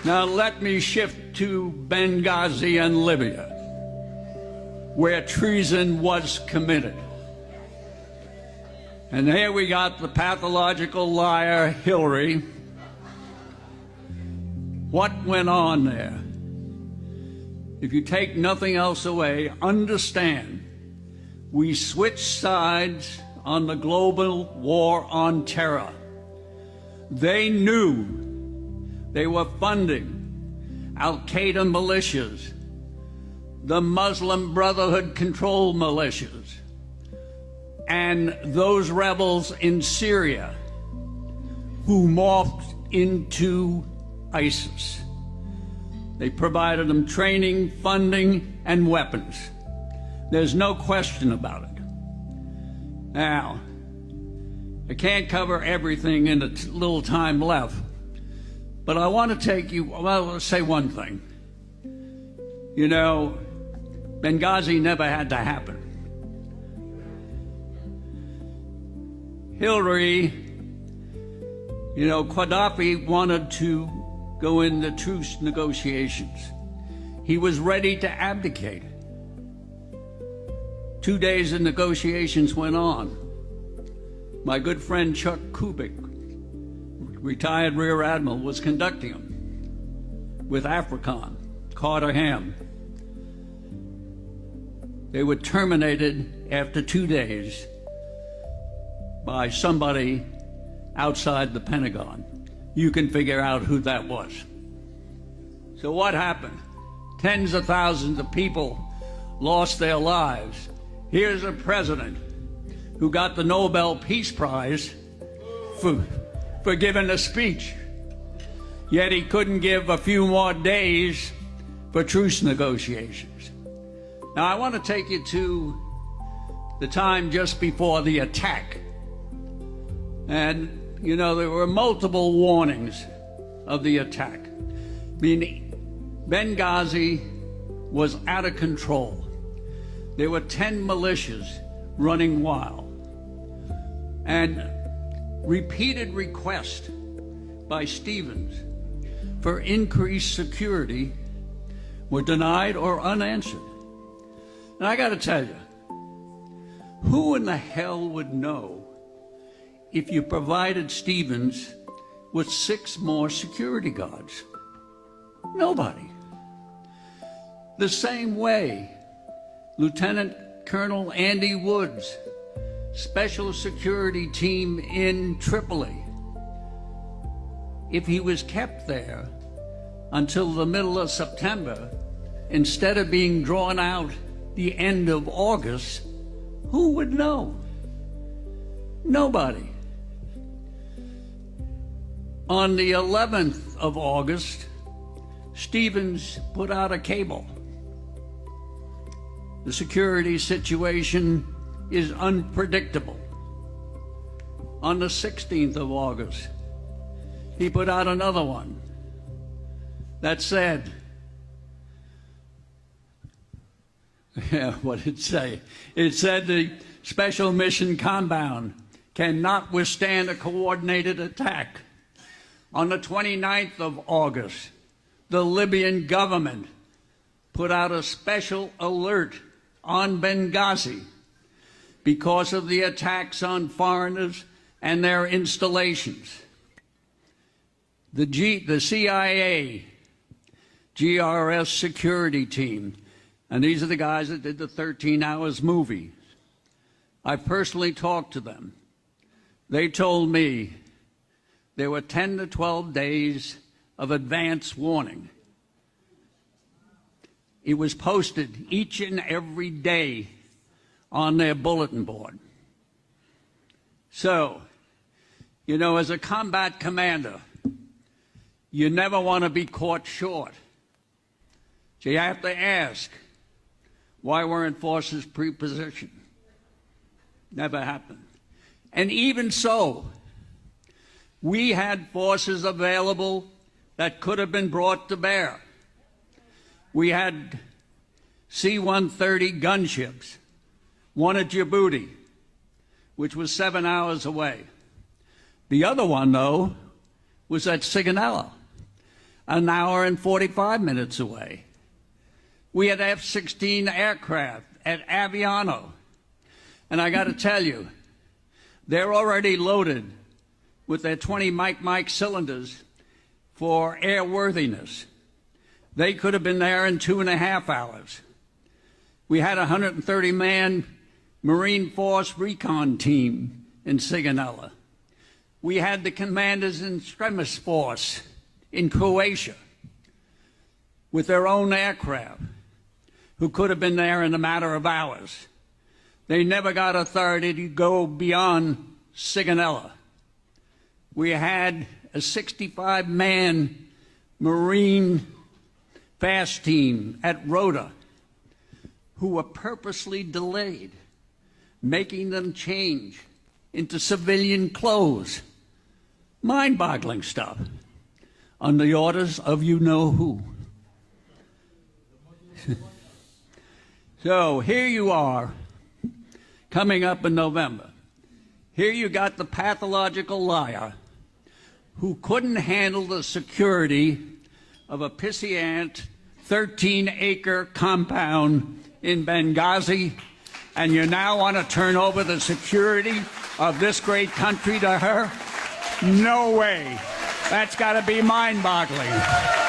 Now let me shift to Benghazi and Libya, where treason was committed. And here we got the pathological liar, Hillary. What went on there? If you take nothing else away, understand we switched sides on the global war on terror. They knew they were funding Al-Qaeda militias, the Muslim Brotherhood controlled militias, and those rebels in Syria who morphed into ISIS. They provided them training, funding, and weapons. There's no question about it. Now, I can't cover everything in the little time left, but I want to take you, well, let's say one thing. You know, Benghazi never had to happen. Hillary, you know, Gaddafi wanted to go into truce negotiations. He was ready to abdicate. 2 days of negotiations went on. My good friend Chuck Kubik, retired Rear Admiral, was conducting them with African, Carter Ham. They were terminated after 2 days by somebody outside the Pentagon. You can figure out who that was. So what happened? Tens of thousands of people lost their lives. Here's a president who got the Nobel Peace Prize for giving a speech. Yet he couldn't give a few more days for truce negotiations. Now I want to take you to the time just before the attack. And you know, there were multiple warnings of the attack. I mean, Benghazi was out of control. There were 10 militias running wild. And repeated requests by Stevens for increased security were denied or unanswered. And I got to tell you, who in the hell would know if you provided Stevens with 6 more security guards? Nobody. The same way, Lieutenant Colonel Andy Woods, Special Security Team in Tripoli, if he was kept there until the middle of September, instead of being drawn out the end of August, who would know? Nobody. On the 11th of August, Stevens put out a cable. The security situation is unpredictable. On the 16th of August, he put out another one that said, yeah, what did it say? It said the special mission compound cannot withstand a coordinated attack. On the 29th of August, the Libyan government put out a special alert on Benghazi because of the attacks on foreigners and their installations. The CIA, GRS security team, and these are the guys that did the 13 Hours movie. I personally talked to them. They told me there were 10 to 12 days of advance warning. It was posted each and every day on their bulletin board. So, you know, as a combat commander, you never want to be caught short. So you have to ask, why weren't forces pre-positioned? Never happened. And even so, we had forces available that could have been brought to bear. We had C-130 gunships, one at Djibouti, which was 7 hours away. The other one, though, was at Sigonella. an hour and 45 minutes away. We had F-16 aircraft at Aviano. And I got to tell you, they're already loaded with their 20 Mike cylinders for airworthiness. They could have been there in 2.5 hours. We had a 130-man Marine Force recon team in Sigonella. We had the commanders in Stremis Force in Croatia with their own aircraft who could have been there in a matter of hours. They never got authority to go beyond Sigonella. We had a 65-man Marine fast team at Rota who were purposely delayed, making them change into civilian clothes. Mind-boggling stuff on the orders of you-know-who. So here you are, coming up in November. Here you got the pathological liar who couldn't handle the security of a pissy-ant 13-acre compound in Benghazi, and you now want to turn over the security of this great country to her? No way. That's got to be mind-boggling.